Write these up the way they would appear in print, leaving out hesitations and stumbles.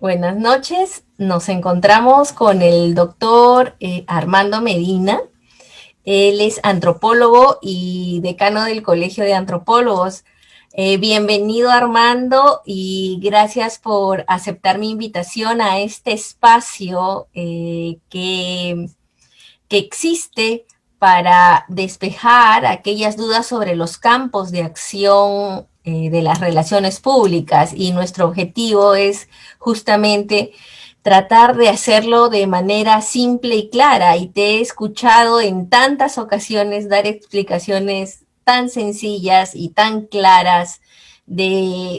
Buenas noches, nos encontramos con el doctor Armando Medina. Él es antropólogo y decano del Colegio de Antropólogos. Bienvenido Armando y gracias por aceptar mi invitación a este espacio que existe para despejar aquellas dudas sobre los campos de acción de las relaciones públicas, y nuestro objetivo es justamente tratar de hacerlo de manera simple y clara, y te he escuchado en tantas ocasiones dar explicaciones tan sencillas y tan claras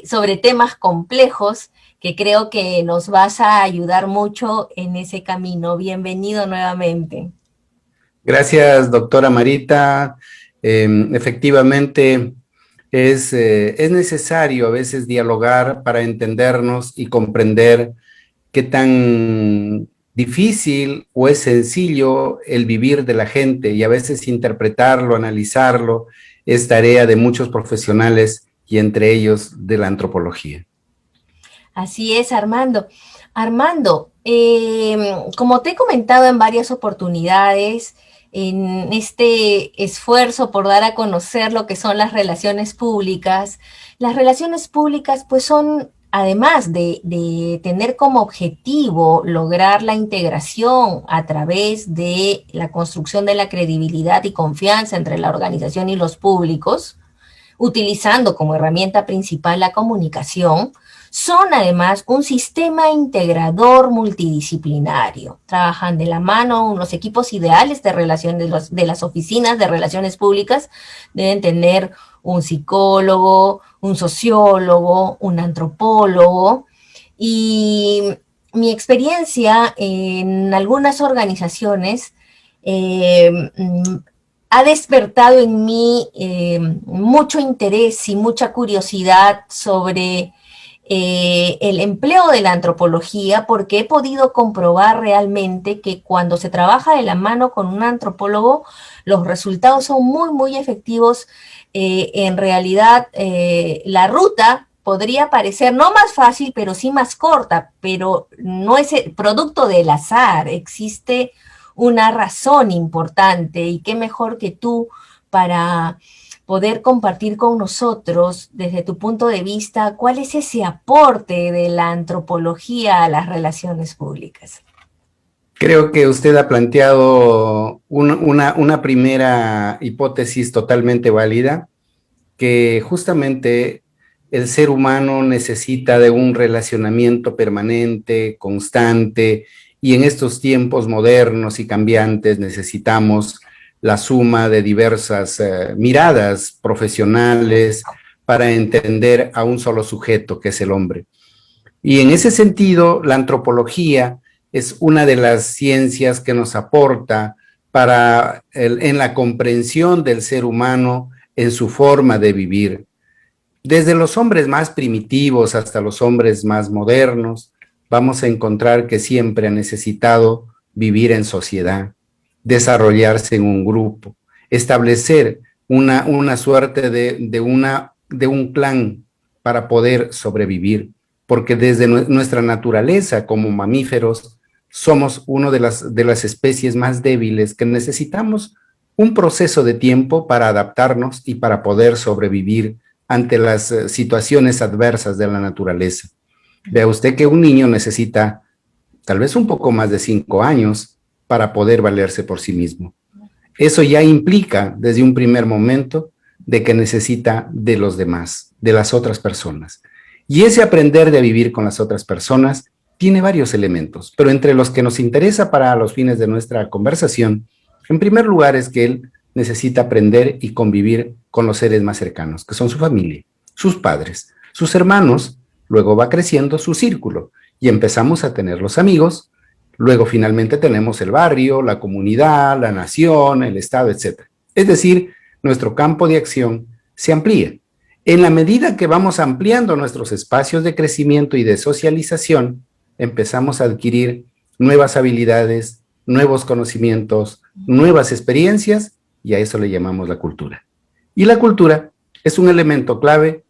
sobre temas complejos que creo que nos vas a ayudar mucho en ese camino. Bienvenido nuevamente. Gracias, doctora Marita. Efectivamente, es necesario a veces dialogar para entendernos y comprender qué tan difícil o es sencillo el vivir de la gente, y a veces interpretarlo, analizarlo, es tarea de muchos profesionales y entre ellos de la antropología. Así es, Armando. Armando, como te he comentado en varias oportunidades, en este esfuerzo por dar a conocer lo que son las relaciones públicas pues son, además de tener como objetivo lograr la integración a través de la construcción de la credibilidad y confianza entre la organización y los públicos, utilizando como herramienta principal la comunicación, son además un sistema integrador multidisciplinario. Trabajan de la mano unos equipos ideales de relación de las oficinas de relaciones públicas. Deben tener un psicólogo, un sociólogo, un antropólogo. Y mi experiencia en algunas organizaciones eh, ha despertado en mí mucho interés y mucha curiosidad sobre el empleo de la antropología, porque he podido comprobar realmente que cuando se trabaja de la mano con un antropólogo, los resultados son muy, muy efectivos. En realidad, la ruta podría parecer no más fácil, pero sí más corta, pero no es el producto del azar, existe una razón importante, y qué mejor que tú para poder compartir con nosotros, desde tu punto de vista, cuál es ese aporte de la antropología a las relaciones públicas. Creo que usted ha planteado una primera hipótesis totalmente válida, que justamente el ser humano necesita de un relacionamiento permanente, constante, y en estos tiempos modernos y cambiantes necesitamos la suma de diversas miradas profesionales para entender a un solo sujeto, que es el hombre. Y en ese sentido, la antropología es una de las ciencias que nos aporta en la comprensión del ser humano en su forma de vivir. Desde los hombres más primitivos hasta los hombres más modernos, vamos a encontrar que siempre han necesitado vivir en sociedad, desarrollarse en un grupo, establecer una suerte de un clan para poder sobrevivir, porque desde nuestra naturaleza como mamíferos somos una de las especies más débiles que necesitamos un proceso de tiempo para adaptarnos y para poder sobrevivir ante las situaciones adversas de la naturaleza. Vea usted que un niño necesita tal vez un poco más de 5 años para poder valerse por sí mismo. Eso ya implica desde un primer momento de que necesita de los demás, de las otras personas. Y ese aprender de vivir con las otras personas tiene varios elementos, pero entre los que nos interesa para los fines de nuestra conversación, en primer lugar es que él necesita aprender y convivir con los seres más cercanos, que son su familia, sus padres, sus hermanos. Luego va creciendo su círculo y empezamos a tener los amigos. Luego finalmente tenemos el barrio, la comunidad, la nación, el estado, etc. Es decir, nuestro campo de acción se amplía. En la medida que vamos ampliando nuestros espacios de crecimiento y de socialización, empezamos a adquirir nuevas habilidades, nuevos conocimientos, nuevas experiencias, y a eso le llamamos la cultura. Y la cultura es un elemento clave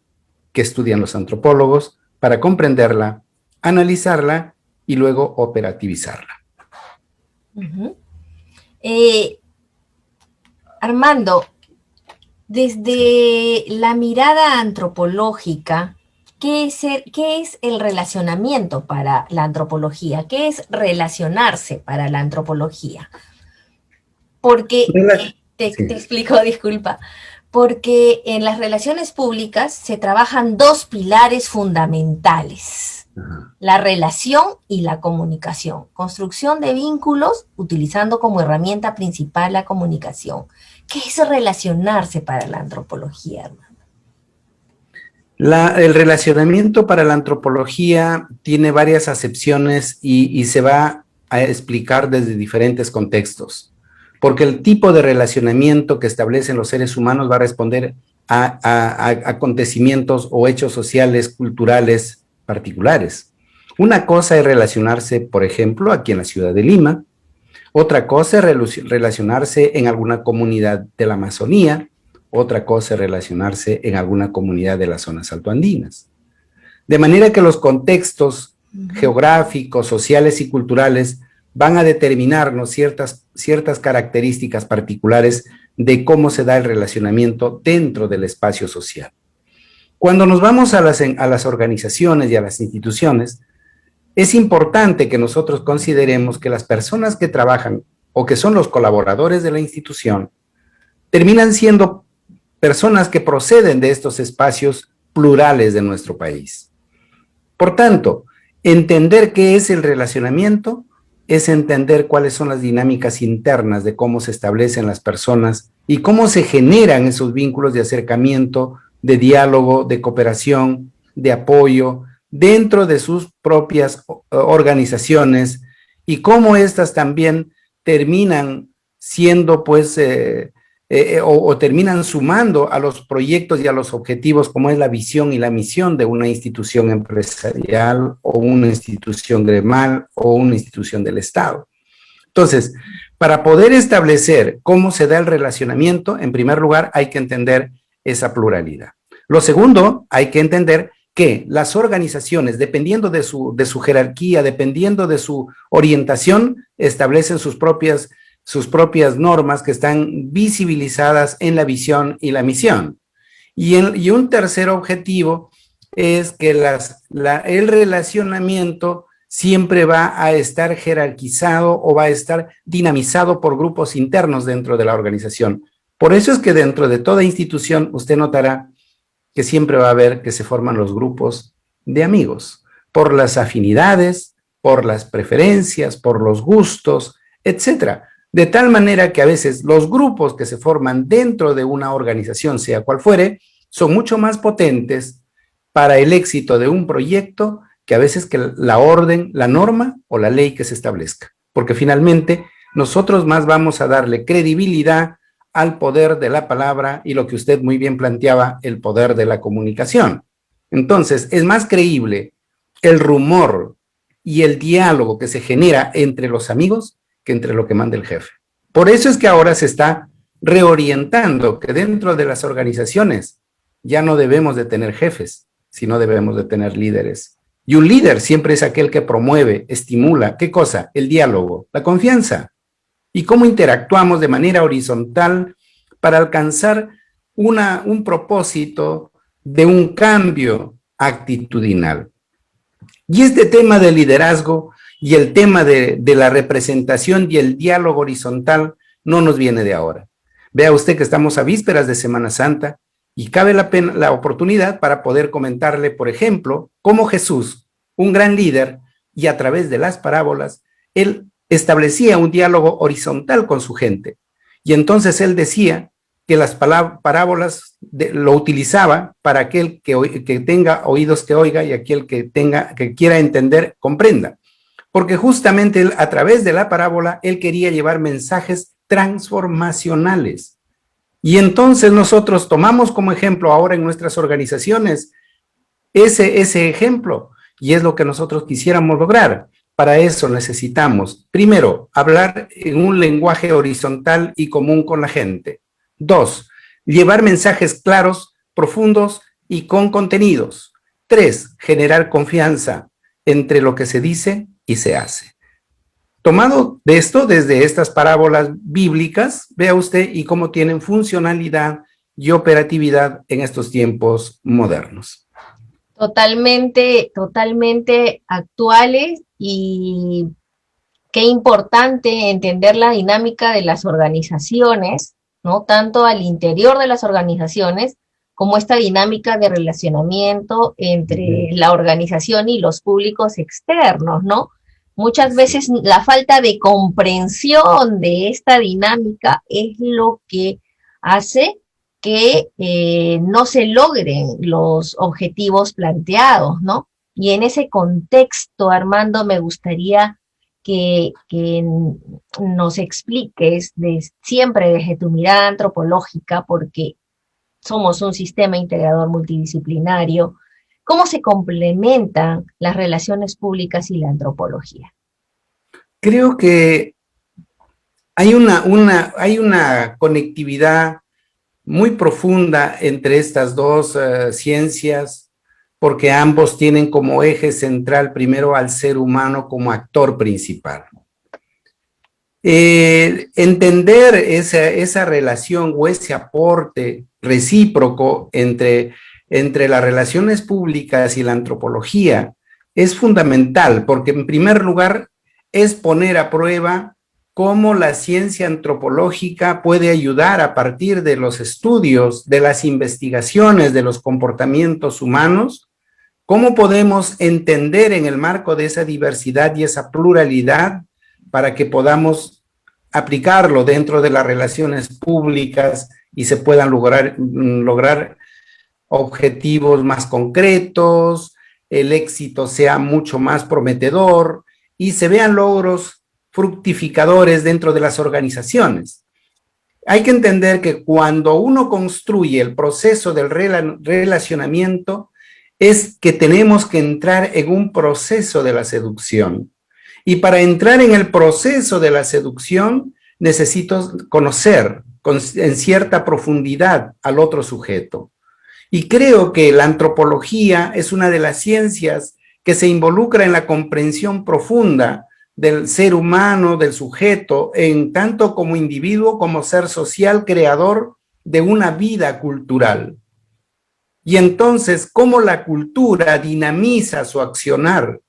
que estudian los antropólogos para comprenderla, analizarla y luego operativizarla. Uh-huh. Armando, desde la mirada antropológica, qué es el relacionamiento para la antropología? ¿Qué es relacionarse para la antropología? Porque, te Sí. explico, disculpa, porque en las relaciones públicas se trabajan dos pilares fundamentales: Ajá. la relación y la comunicación. Construcción de vínculos utilizando como herramienta principal la comunicación. ¿Qué es relacionarse para la antropología, hermano? El relacionamiento para la antropología tiene varias acepciones y se va a explicar desde diferentes contextos, porque el tipo de relacionamiento que establecen los seres humanos va a responder a acontecimientos o hechos sociales, culturales particulares. Una cosa es relacionarse, por ejemplo, aquí en la ciudad de Lima. Otra cosa es relacionarse en alguna comunidad de la Amazonía. Otra cosa es relacionarse en alguna comunidad de las zonas altoandinas. De manera que los contextos geográficos, sociales y culturales van a determinarnos ciertas características particulares de cómo se da el relacionamiento dentro del espacio social. Cuando nos vamos a las organizaciones y a las instituciones, es importante que nosotros consideremos que las personas que trabajan o que son los colaboradores de la institución terminan siendo personas que proceden de estos espacios plurales de nuestro país. Por tanto, entender qué es el relacionamiento es entender cuáles son las dinámicas internas de cómo se establecen las personas y cómo se generan esos vínculos de acercamiento, de diálogo, de cooperación, de apoyo, dentro de sus propias organizaciones y cómo éstas también terminan siendo pues o terminan sumando a los proyectos y a los objetivos como es la visión y la misión de una institución empresarial o una institución gremial o una institución del Estado. Entonces, para poder establecer cómo se da el relacionamiento, en primer lugar hay que entender esa pluralidad. Lo segundo, hay que entender que las organizaciones, dependiendo de su jerarquía, dependiendo de su orientación, establecen sus propias normas que están visibilizadas en la visión y la misión. Y un tercer objetivo es que el relacionamiento siempre va a estar jerarquizado o va a estar dinamizado por grupos internos dentro de la organización. Por eso es que dentro de toda institución usted notará que siempre va a haber que se forman los grupos de amigos, por las afinidades, por las preferencias, por los gustos, etcétera. De tal manera que a veces los grupos que se forman dentro de una organización, sea cual fuere, son mucho más potentes para el éxito de un proyecto que a veces que la orden, la norma o la ley que se establezca. Porque finalmente nosotros más vamos a darle credibilidad al poder de la palabra y lo que usted muy bien planteaba, el poder de la comunicación. Entonces, es más creíble el rumor y el diálogo que se genera entre los amigos que entre lo que manda el jefe. Por eso es que ahora se está reorientando que dentro de las organizaciones ya no debemos de tener jefes, sino debemos de tener líderes. Y un líder siempre es aquel que promueve, estimula, ¿qué cosa? El diálogo, la confianza. Y cómo interactuamos de manera horizontal para alcanzar un propósito de un cambio actitudinal. Y este tema del liderazgo y el tema de la representación y el diálogo horizontal no nos viene de ahora. Vea usted que estamos a vísperas de Semana Santa y cabe la oportunidad para poder comentarle, por ejemplo, cómo Jesús, un gran líder, y a través de las parábolas, él establecía un diálogo horizontal con su gente. Y entonces él decía que las parábolas lo utilizaba para aquel que tenga oídos que oiga y aquel que quiera entender, comprenda. Porque justamente él, a través de la parábola, él quería llevar mensajes transformacionales. Y entonces nosotros tomamos como ejemplo ahora en nuestras organizaciones ese ejemplo, y es lo que nosotros quisiéramos lograr. Para eso necesitamos, primero, hablar en un lenguaje horizontal y común con la gente. 2, llevar mensajes claros, profundos y con contenidos. 3, generar confianza. entre lo que se dice y se hace. Tomado de esto, desde estas parábolas bíblicas, vea usted y cómo tienen funcionalidad y operatividad en estos tiempos modernos. Totalmente, totalmente actuales, y qué importante entender la dinámica de las organizaciones, ¿no? Tanto al interior de las organizaciones como esta dinámica de relacionamiento entre la organización y los públicos externos, ¿no? Muchas veces la falta de comprensión de esta dinámica es lo que hace que no se logren los objetivos planteados, ¿no? Y en ese contexto, Armando, me gustaría que nos expliques siempre desde tu mirada antropológica, porque somos un sistema integrador multidisciplinario, cómo se complementan las relaciones públicas y la antropología. Creo que hay una conectividad muy profunda entre estas dos ciencias, porque ambos tienen como eje central primero al ser humano como actor principal. Entender esa relación o ese aporte recíproco entre las relaciones públicas y la antropología es fundamental, porque en primer lugar es poner a prueba cómo la ciencia antropológica puede ayudar a partir de los estudios, de las investigaciones de los comportamientos humanos, cómo podemos entender en el marco de esa diversidad y esa pluralidad para que podamos aplicarlo dentro de las relaciones públicas y se puedan lograr objetivos más concretos, el éxito sea mucho más prometedor y se vean logros fructificadores dentro de las organizaciones. Hay que entender que cuando uno construye el proceso del relacionamiento, es que tenemos que entrar en un proceso de la seducción. Y para entrar en el proceso de la seducción, necesito conocer en cierta profundidad al otro sujeto. Y creo que la antropología es una de las ciencias que se involucra en la comprensión profunda del ser humano, del sujeto, en tanto como individuo, como ser social, creador de una vida cultural. Y entonces, cómo la cultura dinamiza su accionar.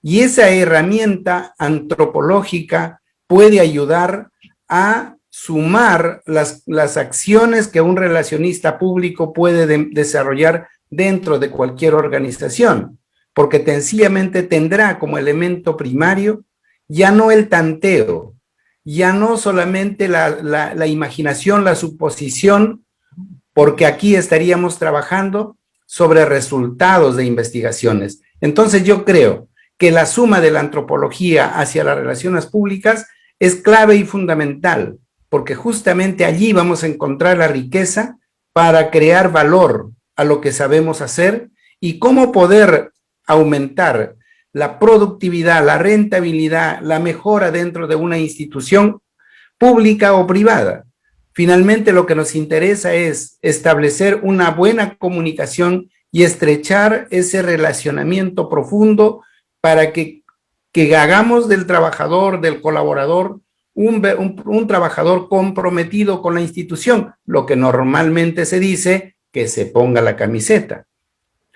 Y esa herramienta antropológica puede ayudar a sumar las acciones que un relacionista público puede desarrollar dentro de cualquier organización, porque sencillamente tendrá como elemento primario ya no el tanteo, ya no solamente la imaginación, la suposición, porque aquí estaríamos trabajando sobre resultados de investigaciones. Entonces yo creo que la suma de la antropología hacia las relaciones públicas es clave y fundamental, porque justamente allí vamos a encontrar la riqueza para crear valor a lo que sabemos hacer y cómo poder aumentar la productividad, la rentabilidad, la mejora dentro de una institución pública o privada. Finalmente, lo que nos interesa es establecer una buena comunicación y estrechar ese relacionamiento profundo para que hagamos del trabajador, del colaborador, un trabajador comprometido con la institución, lo que normalmente se dice que se ponga la camiseta.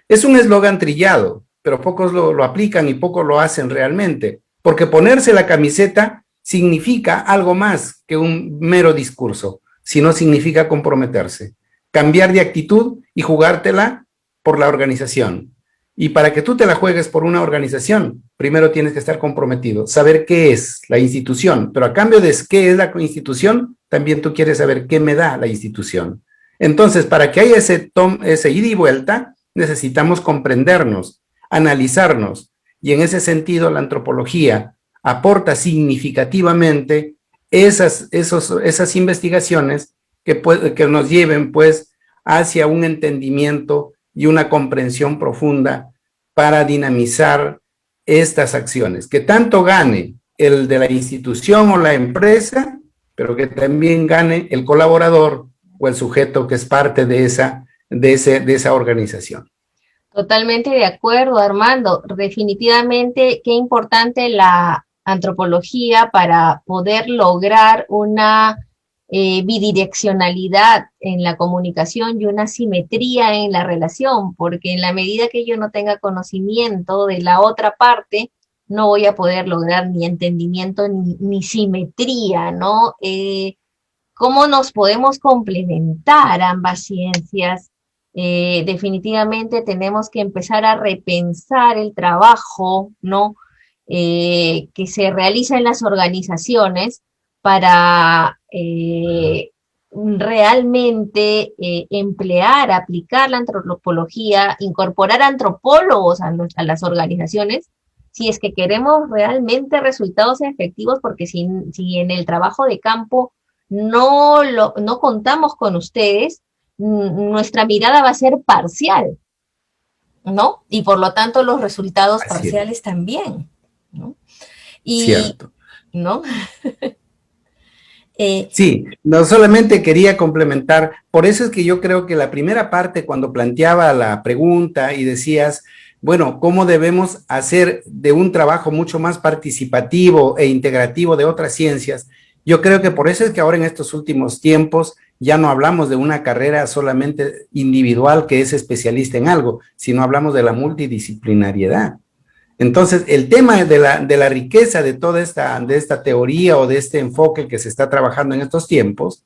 Es un eslogan trillado, pero pocos lo aplican y pocos lo hacen realmente, porque ponerse la camiseta significa algo más que un mero discurso, sino significa comprometerse, cambiar de actitud y jugártela por la organización. Y para que tú te la juegues por una organización, primero tienes que estar comprometido, saber qué es la institución, pero a cambio de qué es la institución, también tú quieres saber qué me da la institución. Entonces, para que haya ese ida y vuelta, necesitamos comprendernos, analizarnos, y en ese sentido la antropología aporta significativamente esas investigaciones que nos lleven pues hacia un entendimiento y una comprensión profunda para dinamizar estas acciones, que tanto gane el de la institución o la empresa, pero que también gane el colaborador o el sujeto que es parte de esa organización. Totalmente de acuerdo, Armando. Definitivamente, qué importante la antropología para poder lograr una bidireccionalidad en la comunicación y una simetría en la relación, porque en la medida que yo no tenga conocimiento de la otra parte, no voy a poder lograr ni entendimiento ni simetría, ¿no? ¿Cómo nos podemos complementar ambas ciencias? Definitivamente tenemos que empezar a repensar el trabajo, ¿no? Que se realiza en las organizaciones para realmente emplear, aplicar la antropología, incorporar antropólogos a las organizaciones, si es que queremos realmente resultados efectivos, porque si en el trabajo de campo no contamos con ustedes, nuestra mirada va a ser parcial, ¿no? Y por lo tanto los resultados Así es, parciales también, ¿no? Y, cierto. ¿no? Eh, Sí, no solamente quería complementar, por eso es que yo creo que la primera parte, cuando planteaba la pregunta y decías, bueno, ¿cómo debemos hacer de un trabajo mucho más participativo e integrativo de otras ciencias? Yo creo que por eso es que ahora en estos últimos tiempos ya no hablamos de una carrera solamente individual que es especialista en algo, sino hablamos de la multidisciplinariedad. Entonces, el tema de la riqueza de esta teoría o de este enfoque que se está trabajando en estos tiempos,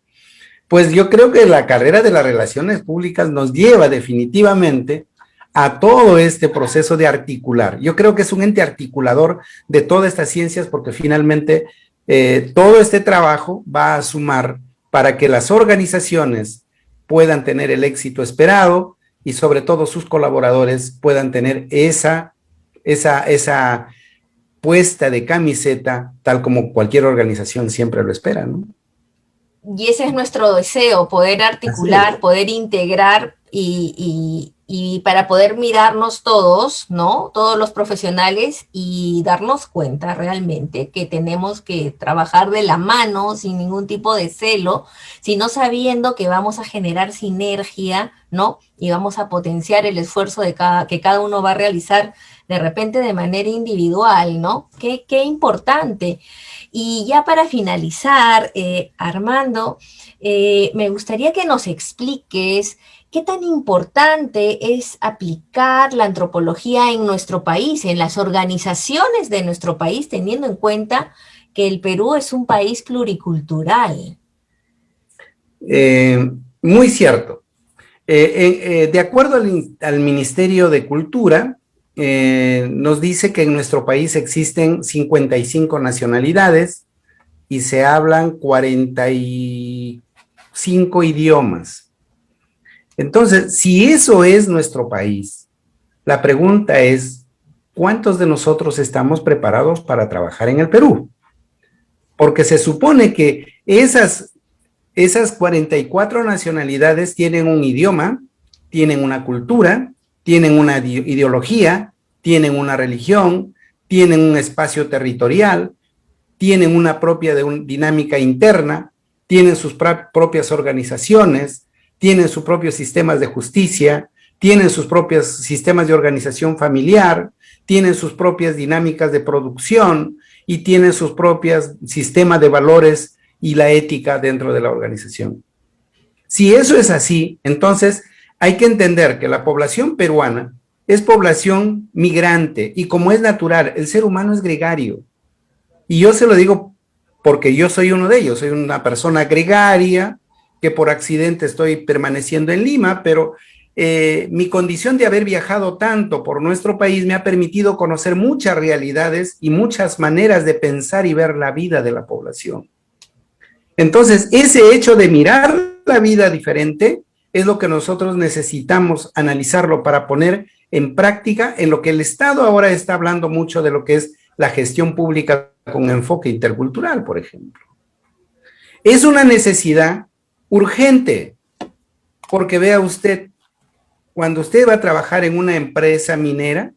pues yo creo que la carrera de las relaciones públicas nos lleva definitivamente a todo este proceso de articular. Yo creo que es un ente articulador de todas estas ciencias porque finalmente todo este trabajo va a sumar para que las organizaciones puedan tener el éxito esperado y sobre todo sus colaboradores puedan tener esa puesta de camiseta, tal como cualquier organización siempre lo espera, ¿no? y ese es nuestro deseo, poder Así es. articular, poder integrar y para poder mirarnos todos, ¿no? Todos los profesionales y darnos cuenta realmente que tenemos que trabajar de la mano sin ningún tipo de celo, sino sabiendo que vamos a generar sinergia, ¿no? Y vamos a potenciar el esfuerzo que cada uno va a realizar de repente de manera individual, ¿no? Qué importante. Y ya para finalizar, Armando, me gustaría que nos expliques qué tan importante es aplicar la antropología en nuestro país, en las organizaciones de nuestro país, teniendo en cuenta que el Perú es un país pluricultural. Eh, Muy cierto. De acuerdo al Ministerio de Cultura, nos dice que en nuestro país existen 55 nacionalidades y se hablan 45 idiomas. Entonces, si eso es nuestro país, la pregunta es, ¿cuántos de nosotros estamos preparados para trabajar en el Perú? Porque se supone que esas 44 nacionalidades tienen un idioma, tienen una cultura, tienen una ideología, tienen una religión, tienen un espacio territorial, tienen una propia dinámica interna, tienen sus propias organizaciones, tienen sus propios sistemas de justicia, tienen sus propios sistemas de organización familiar, tienen sus propias dinámicas de producción y tienen sus propios sistemas de valores y la ética dentro de la organización. Si eso es así, entonces hay que entender que la población peruana es población migrante y como es natural, el ser humano es gregario. Y yo se lo digo porque yo soy uno de ellos, soy una persona gregaria que por accidente estoy permaneciendo en Lima, pero mi condición de haber viajado tanto por nuestro país me ha permitido conocer muchas realidades y muchas maneras de pensar y ver la vida de la población. Entonces, ese hecho de mirar la vida diferente es lo que nosotros necesitamos analizarlo para poner en práctica en lo que el Estado ahora está hablando mucho de lo que es la gestión pública con enfoque intercultural, por ejemplo. Es una necesidad urgente, porque vea usted, cuando usted va a trabajar en una empresa minera,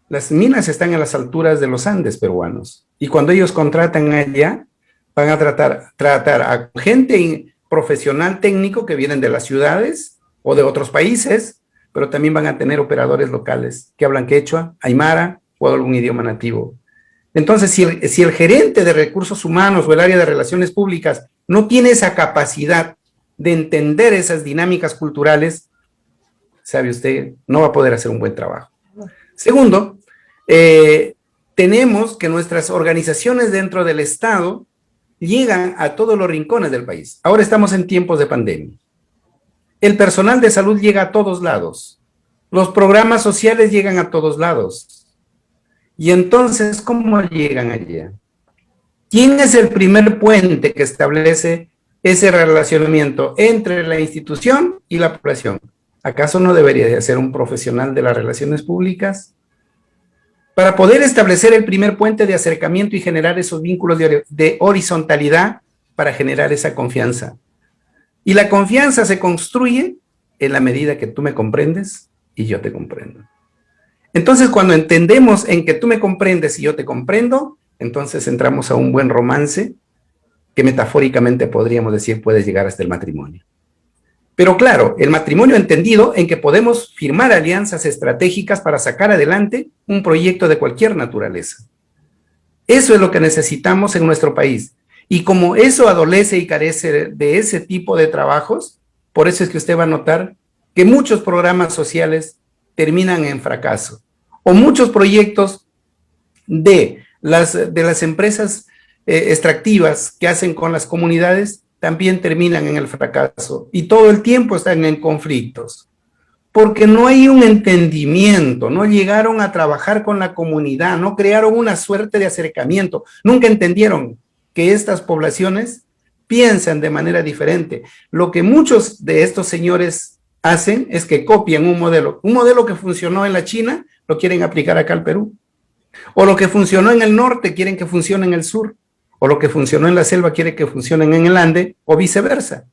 las minas están a las alturas de los Andes peruanos, y cuando ellos contratan allá, van a tratar a gente profesional técnico que vienen de las ciudades o de otros países, pero también van a tener operadores locales que hablan quechua, aymara o algún idioma nativo. Entonces, si el gerente de recursos humanos o el área de relaciones públicas no tiene esa capacidad de entender esas dinámicas culturales, sabe usted, no va a poder hacer un buen trabajo. Segundo, tenemos que nuestras organizaciones dentro del Estado llegan a todos los rincones del país. Ahora estamos en tiempos de pandemia. El personal de salud llega a todos lados. Los programas sociales llegan a todos lados. Y entonces, ¿cómo llegan allá? ¿Quién es el primer puente que establece ese relacionamiento entre la institución y la población? ¿Acaso no debería de ser un profesional de las relaciones públicas? Para poder establecer el primer puente de acercamiento y generar esos vínculos de horizontalidad para generar esa confianza. Y la confianza se construye en la medida que tú me comprendes y yo te comprendo. Entonces, cuando entendemos en que tú me comprendes y yo te comprendo, entonces entramos a un buen romance que metafóricamente podríamos decir puede llegar hasta el matrimonio. Pero claro, el matrimonio entendido en que podemos firmar alianzas estratégicas para sacar adelante un proyecto de cualquier naturaleza. Eso es lo que necesitamos en nuestro país. Y como eso adolece y carece de ese tipo de trabajos, por eso es que usted va a notar que muchos programas sociales terminan en fracaso. O muchos proyectos de las empresas extractivas que hacen con las comunidades también terminan en el fracaso y todo el tiempo están en conflictos, porque no hay un entendimiento, no llegaron a trabajar con la comunidad, no crearon una suerte de acercamiento, nunca entendieron que estas poblaciones piensan de manera diferente. Lo que muchos de estos señores hacen es que copian un modelo que funcionó en la China, lo quieren aplicar acá al Perú, o lo que funcionó en el norte quieren que funcione en el sur, o lo que funcionó en la selva quiere que funcione en el Ande, o viceversa.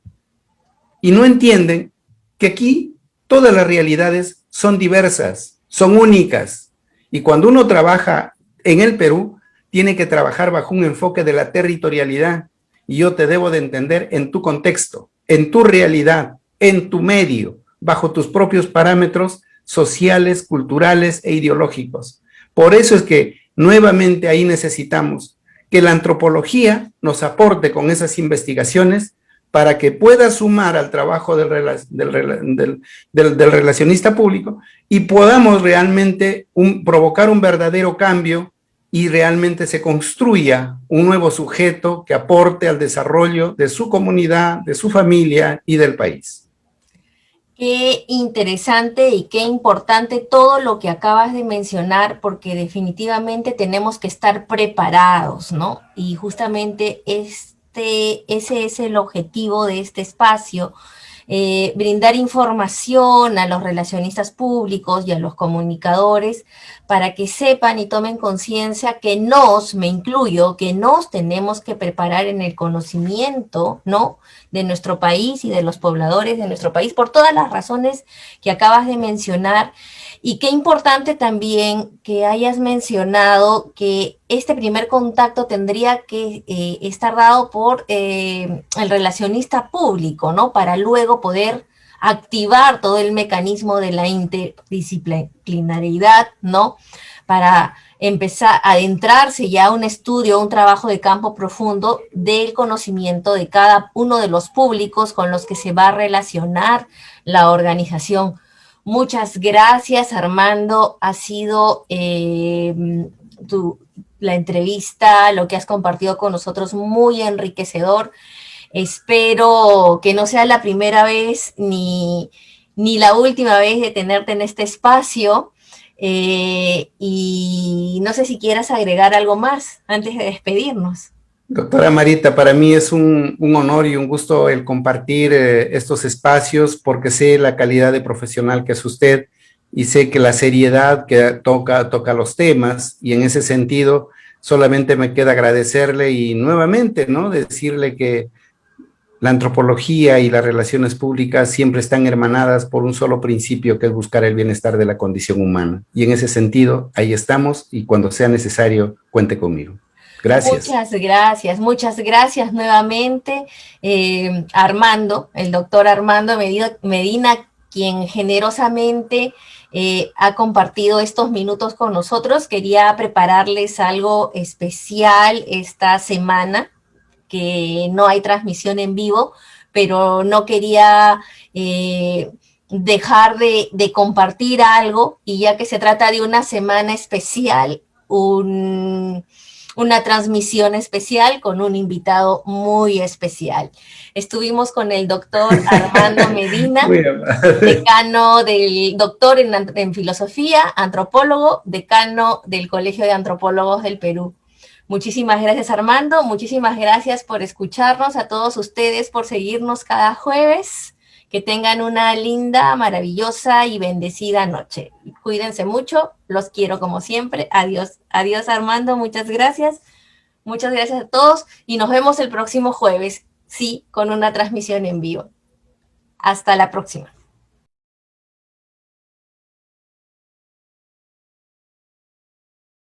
Y no entienden que aquí todas las realidades son diversas, son únicas. Y cuando uno trabaja en el Perú, tiene que trabajar bajo un enfoque de la territorialidad. Y yo te debo de entender en tu contexto, en tu realidad, en tu medio, bajo tus propios parámetros sociales, culturales e ideológicos. Por eso es que nuevamente ahí necesitamos que la antropología nos aporte con esas investigaciones para que pueda sumar al trabajo del relacionista público y podamos realmente provocar un verdadero cambio y realmente se construya un nuevo sujeto que aporte al desarrollo de su comunidad, de su familia y del país. Qué interesante y qué importante todo lo que acabas de mencionar, porque definitivamente tenemos que estar preparados, ¿no? Y justamente ese es el objetivo de este espacio, brindar información a los relacionistas públicos y a los comunicadores para que sepan y tomen conciencia que me incluyo, que nos tenemos que preparar en el conocimiento, ¿no?, de nuestro país y de los pobladores de nuestro país, por todas las razones que acabas de mencionar. Y qué importante también que hayas mencionado que este primer contacto tendría que estar dado por el relacionista público, ¿no?, para luego poder activar todo el mecanismo de la interdisciplinariedad, ¿no?, para empezar a adentrarse ya a un estudio, un trabajo de campo profundo del conocimiento de cada uno de los públicos con los que se va a relacionar la organización. Muchas gracias, Armando. Ha sido la entrevista, lo que has compartido con nosotros, muy enriquecedor. Espero que no sea la primera vez ni la última vez de tenerte en este espacio. Y no sé si quieras agregar algo más antes de despedirnos. Doctora Marita, para mí es un honor y un gusto el compartir estos espacios porque sé la calidad de profesional que es usted y sé que la seriedad que toca los temas, y en ese sentido solamente me queda agradecerle y nuevamente, ¿no?, decirle que la antropología y las relaciones públicas siempre están hermanadas por un solo principio, que es buscar el bienestar de la condición humana. Y en ese sentido, ahí estamos, y cuando sea necesario, cuente conmigo. Gracias. Muchas gracias nuevamente, Armando, el doctor Armando Medina quien generosamente ha compartido estos minutos con nosotros. Quería prepararles algo especial esta semana, que no hay transmisión en vivo, pero no quería dejar de compartir algo, y ya que se trata de una semana especial, una transmisión especial con un invitado muy especial. Estuvimos con el doctor Armando Medina, decano doctor en filosofía, antropólogo, decano del Colegio de Antropólogos del Perú. Muchísimas gracias, Armando. Muchísimas gracias por escucharnos, a todos ustedes por seguirnos cada jueves. Que tengan una linda, maravillosa y bendecida noche. Cuídense mucho, los quiero como siempre. Adiós, adiós, Armando, muchas gracias. Muchas gracias a todos y nos vemos el próximo jueves, sí, con una transmisión en vivo. Hasta la próxima.